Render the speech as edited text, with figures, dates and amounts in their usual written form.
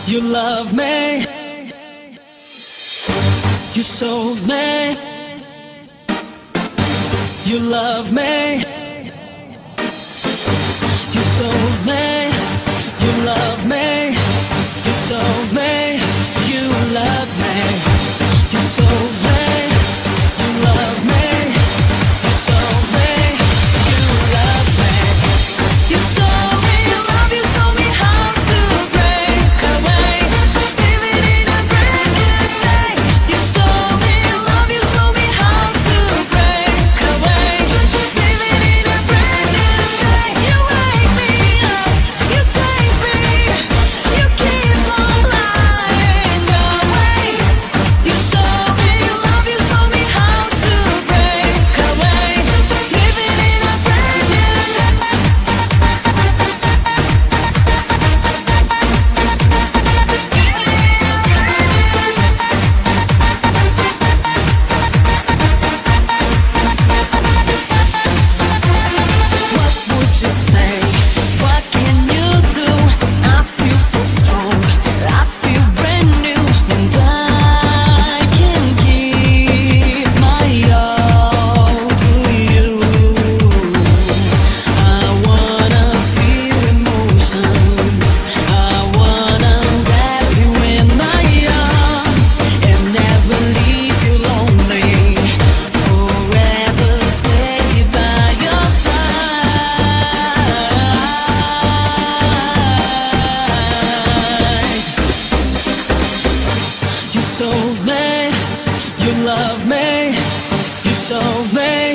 You love me. You sold me. You love me. You sold me. You love me. You sold me. You love me. You sold me. You love me. You sold me. You love me. You sold me. You love. You sold me how to break away. Living in a brand new day. You sold me. You love. You sold me how to break away. Living in a brand new day. You wake me up. You change me. You keep on lying away. You sold me. You love. You sold me how to break away. Living in a brand new What would you say? What can you do? I feel so strong. I feel brand new, and I can give my all to you. I wanna feel emotions. I wanna wrap you in my arms and never leave you lonely. Forever stay by your side. You sold me. You love me. You sold me.